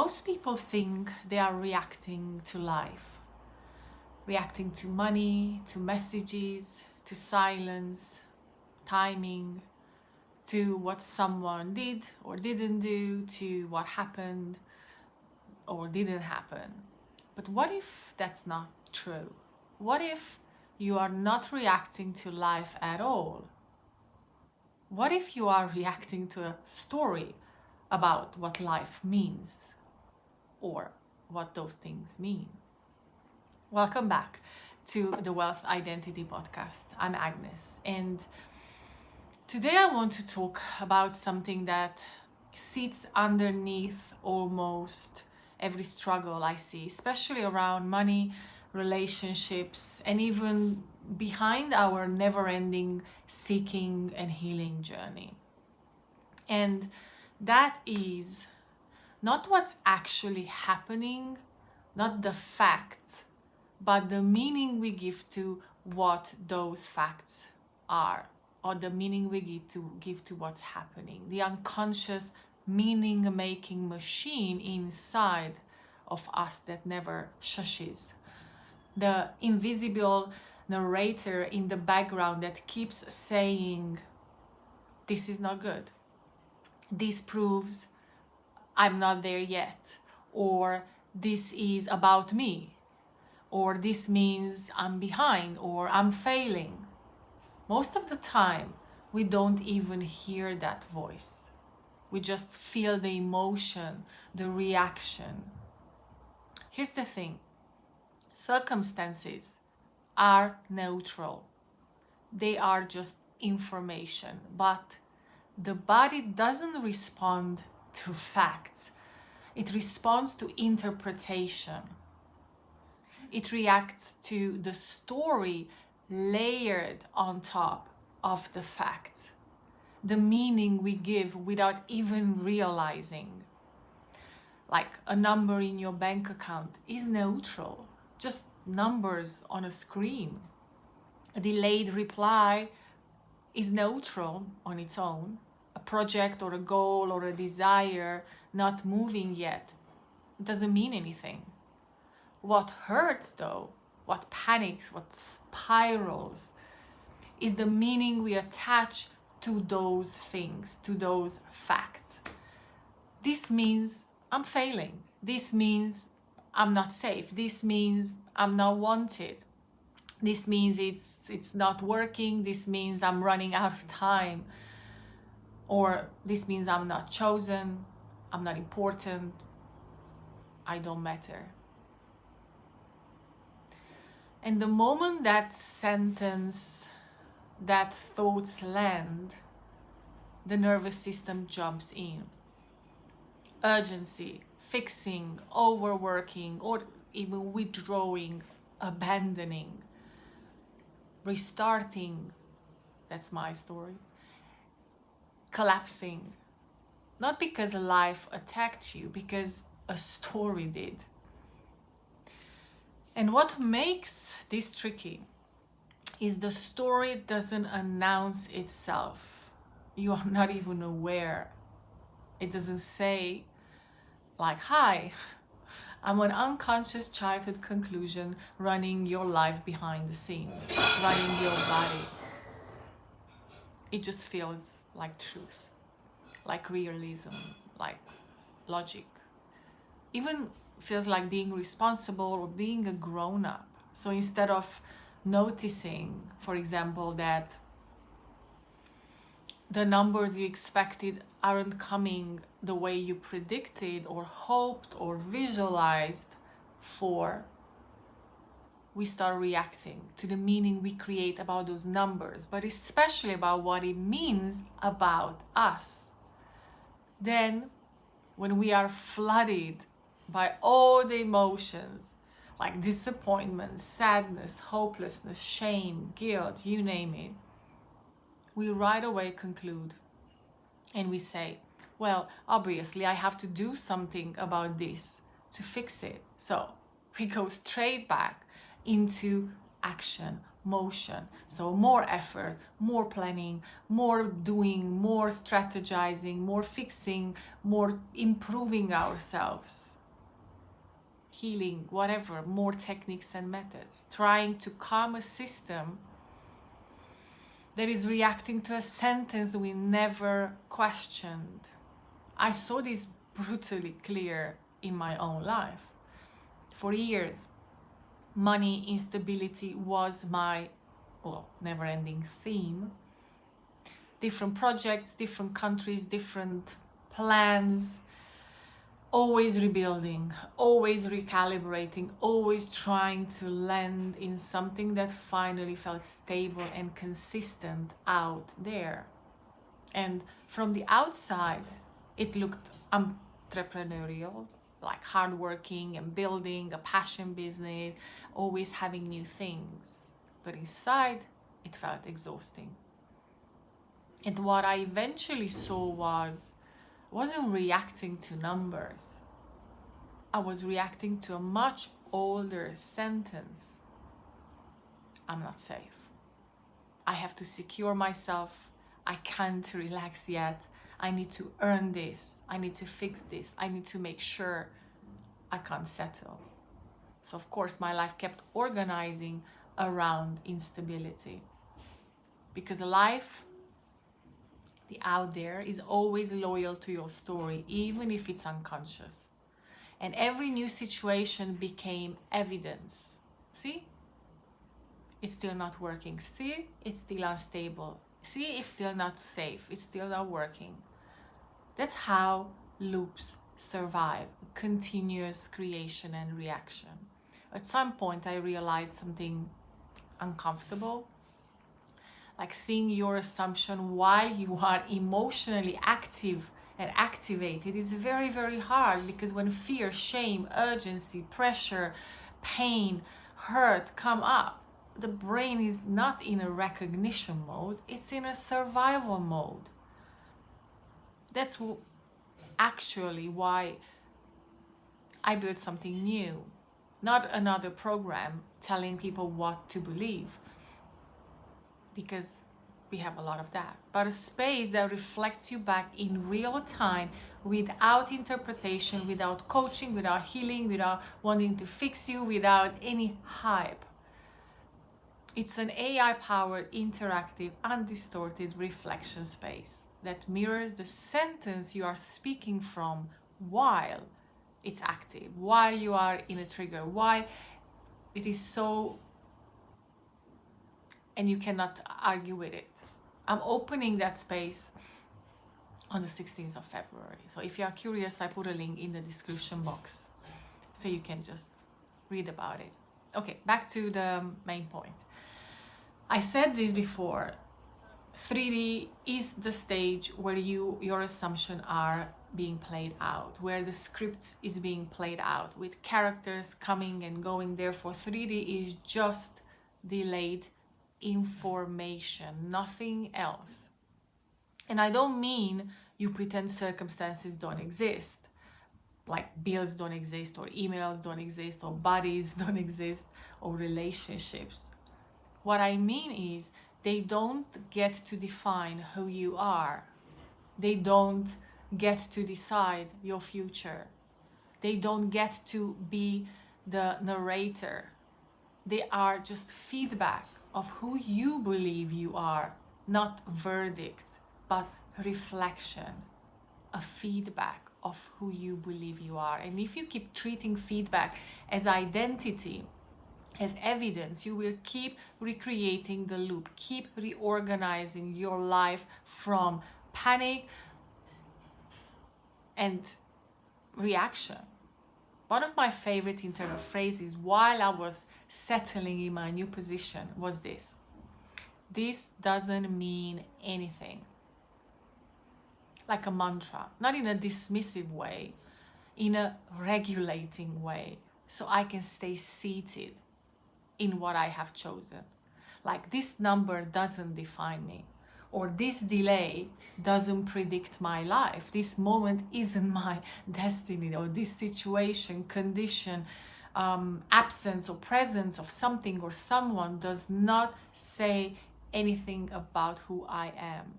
Most people think they are reacting to life, reacting to money, to messages, to silence, timing, to what someone did or didn't do, to what happened or didn't happen. But what if that's not true? What if you are not reacting to life at all? What if you are reacting to a story about what life means or what those things mean? Welcome back to the Wealth Identity Podcast. I'm Agnes, and today I want to talk about something that sits underneath almost every struggle I see, especially around money, relationships, and even behind our never-ending seeking and healing journey. And that is not what's actually happening, not the facts, but the meaning we give to what those facts are, or the meaning we give to what's happening, the unconscious meaning-making machine inside of us that never shushes, the invisible narrator in the background that keeps saying, this is not good, this proves I'm not there yet, or this is about me, or this means I'm behind or I'm failing. Most of the time, we don't even hear that voice. We just feel the emotion, the reaction. Here's the thing. Circumstances are neutral. They are just information, but the body doesn't respond to facts. It responds to interpretation. It reacts to the story layered on top of the facts, the meaning we give without even realizing. Like a number in your bank account is neutral, just numbers on a screen. A delayed reply is neutral on its own. A project or a goal or a desire not moving yet doesn't mean anything. What hurts though, what panics, what spirals, is the meaning we attach to those things, to those facts. This means I'm failing. This means I'm not safe. This means I'm not wanted. This means it's not working. This means I'm running out of time. Or this means I'm not chosen. I'm not important. I don't matter. And the moment that sentence, that thoughts land, the nervous system jumps in. Urgency, fixing, overworking, or even withdrawing, abandoning, restarting, that's my story, collapsing. Not because life attacked you, because a story did. And what makes this tricky is the story doesn't announce itself. You are not even aware. It doesn't say like, hi, I'm an unconscious childhood conclusion running your life behind the scenes, running your body. It just feels like truth, like realism, like logic. Even feels like being responsible or being a grown-up. So instead of noticing, for example, that the numbers you expected aren't coming the way you predicted or hoped or visualized for, we start reacting to the meaning we create about those numbers, but especially about what it means about us. Then, when we are flooded by all the emotions, like disappointment, sadness, hopelessness, shame, guilt, you name it, we right away conclude and we say, well, obviously I have to do something about this to fix it. So we go straight back into action, motion. So more effort, more planning, more doing, more strategizing, more fixing, more improving ourselves, healing, whatever, more techniques and methods, trying to calm a system that is reacting to a sentence we never questioned. I saw this brutally clear in my own life. For years, money instability was my, never-ending theme. Different projects, different countries, different plans, always rebuilding, always recalibrating, always trying to land in something that finally felt stable and consistent out there. And from the outside, it looked entrepreneurial, like hardworking and building a passion business, always having new things. But inside, it felt exhausting. And what I eventually saw wasn't reacting to numbers. I was reacting to a much older sentence. I'm not safe. I have to secure myself. I can't relax yet. I need to earn this. I need to fix this. I need to make sure I can't settle. So of course my life kept organizing around instability. Because life, the out there, is always loyal to your story, even if it's unconscious. And every new situation became evidence. See? It's still not working. See? It's still unstable. See? It's still not safe. It's still not working. That's how loops survive. Continuous creation and reaction. At some point, I realized something uncomfortable. Like seeing your assumption while you are emotionally active and activated is very, very hard, because when fear, shame, urgency, pressure, pain, hurt come up, the brain is not in a recognition mode, it's in a survival mode. That's actually why I built something new, not another program telling people what to believe, because we have a lot of that, but a space that reflects you back in real time, without interpretation, without coaching, without healing, without wanting to fix you, without any hype. It's an AI-powered, interactive, undistorted reflection space that mirrors the sentence you are speaking from while it's active, while you are in a trigger, why it is so, and you cannot argue with it. I'm opening that space on the 16th of February. So if you are curious, I put a link in the description box so you can just read about it. Okay, back to the main point. I said this before. 3D is the stage where your assumptions are being played out, where the script is being played out with characters coming and going. Therefore, 3D is just delayed information, nothing else. And I don't mean you pretend circumstances don't exist, like bills don't exist, or emails don't exist, or bodies don't exist, or relationships. What I mean is they don't get to define who you are. They don't get to decide your future. They don't get to be the narrator. They are just feedback of who you believe you are, not verdict, but reflection, a feedback of who you believe you are. And if you keep treating feedback as identity, as evidence, you will keep recreating the loop, keep reorganizing your life from panic and reaction. One of my favorite internal phrases while I was settling in my new position was this: this doesn't mean anything. Like a mantra, not in a dismissive way, in a regulating way, so I can stay seated in what I have chosen. Like, this number doesn't define me, or this delay doesn't predict my life. This moment isn't my destiny, or this situation, condition, absence or presence of something or someone does not say anything about who I am.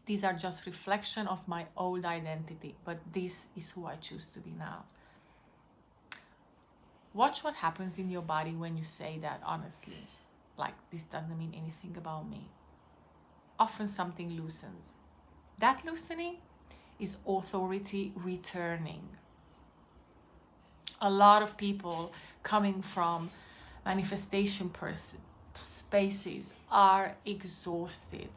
These are just reflection of my old identity, but this is who I choose to be now. Watch what happens in your body when you say that honestly. Like, this doesn't mean anything about me. Often something loosens. That loosening is authority returning. A lot of people coming from manifestation spaces are exhausted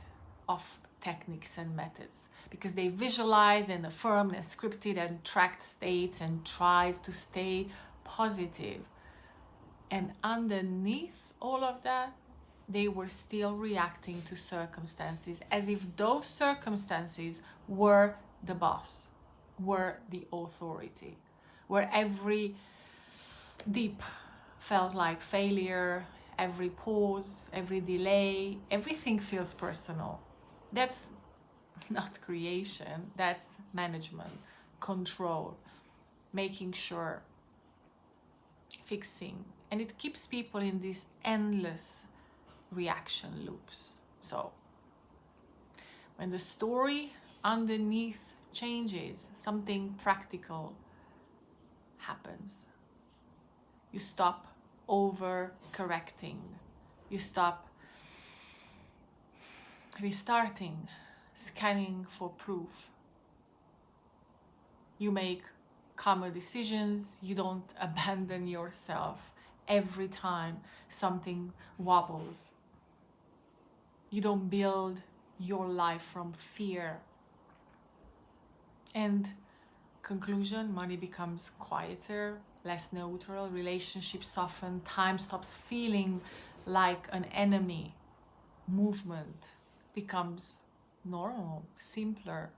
of techniques and methods because they visualize and affirm and scripted and tracked states and tried to stay positive. And underneath all of that, they were still reacting to circumstances as if those circumstances were the boss, were the authority, where every dip felt like failure, every pause, every delay, everything feels personal. That's not creation, that's management, control, making sure, fixing. And it keeps people in these endless reaction loops. So when the story underneath changes, something practical happens. You stop over correcting. You stop restarting, scanning for proof. You make calmer decisions. You don't abandon yourself every time something wobbles. You don't build your life from fear. And conclusion, money becomes quieter, less neutral, relationships soften, time stops feeling like an enemy, movement becomes normal, simpler.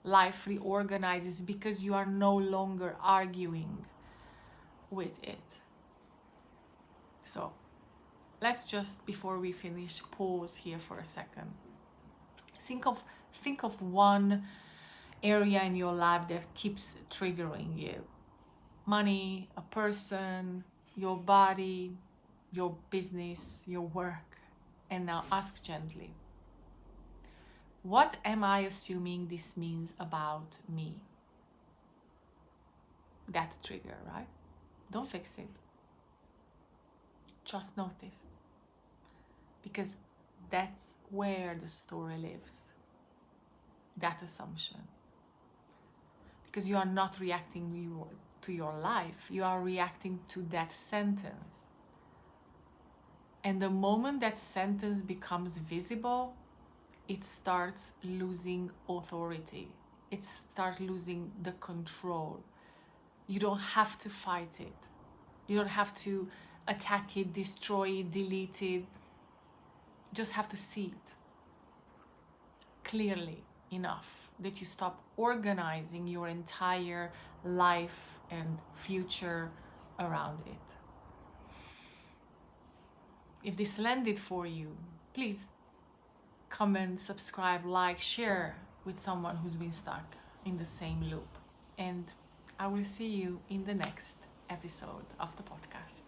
Life reorganizes because you are no longer arguing with it. So let's just, before we finish, pause here for a second. Think of one area in your life that keeps triggering you. Money, a person, your body, your business, your work. And now ask gently, what am I assuming this means about me? That trigger, right? Don't fix it. Just notice. Because that's where the story lives. That assumption. Because you are not reacting to your life, you are reacting to that sentence. And the moment that sentence becomes visible, it starts losing authority. It starts losing the control. You don't have to fight it. You don't have to attack it, destroy it, delete it. You just have to see it clearly enough that you stop organizing your entire life and future around it. If this landed for you, please comment, subscribe, like, share with someone who's been stuck in the same loop. And I will see you in the next episode of the podcast.